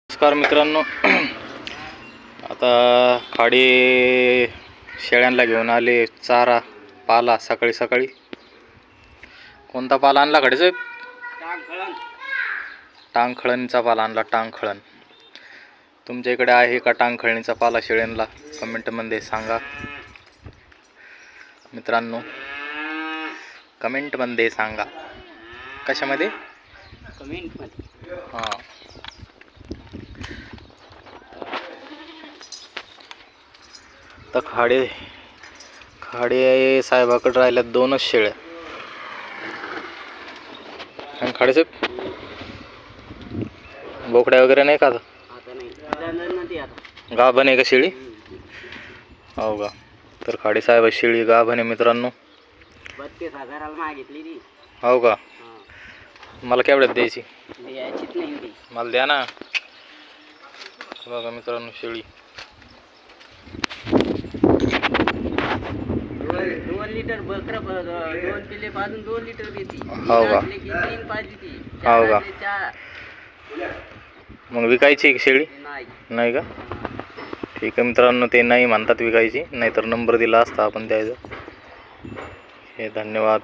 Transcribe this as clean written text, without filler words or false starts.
नमस्कार मित्रांनो, आता खाडी शेळ्यांना घेऊन आले चारा पाला सकाळी सकाळी. कोणता पाला आणला खाडीसाहेब? टांगखळणीचा पाला आणला. टांगखळण तुमच्या इकडे आहे का टांगखळणीचा पाला शेळ्यांना? कमेंटमध्ये सांगा मित्रांनो, कमेंटमध्ये सांगा. कशामध्ये? कमेंटमध्ये. हां, तर खाडे साहेबाकडे राहिल्या दोनच शेळ्या. आणि खाडेसाहेब बोकड्या वगैरे नाही का? आता नाही जाणार ना ती आता. गाभण आहे का शेळी? हो का? तर खाडे साहेब शेळी गाभण आहे मित्रांनो. 32,000 मागितली ती. हो का? मला केवढ्यात द्यायची? द्यायचीच नाही ती. मला द्या ना. बघा मित्रांनो शेळी 2 लिटर बकरा 2 पिल्ले पाजून 2 लिटर देते. हो का? 3 पाजली ती. हो का? 4. मग विकायची शेळी नाही. नाही का? ठीक आहे मित्रांनो, ते नाही म्हणतात विकायची, नाहीतर नंबर दिला असता आपण द्यायचा. हे धन्यवाद.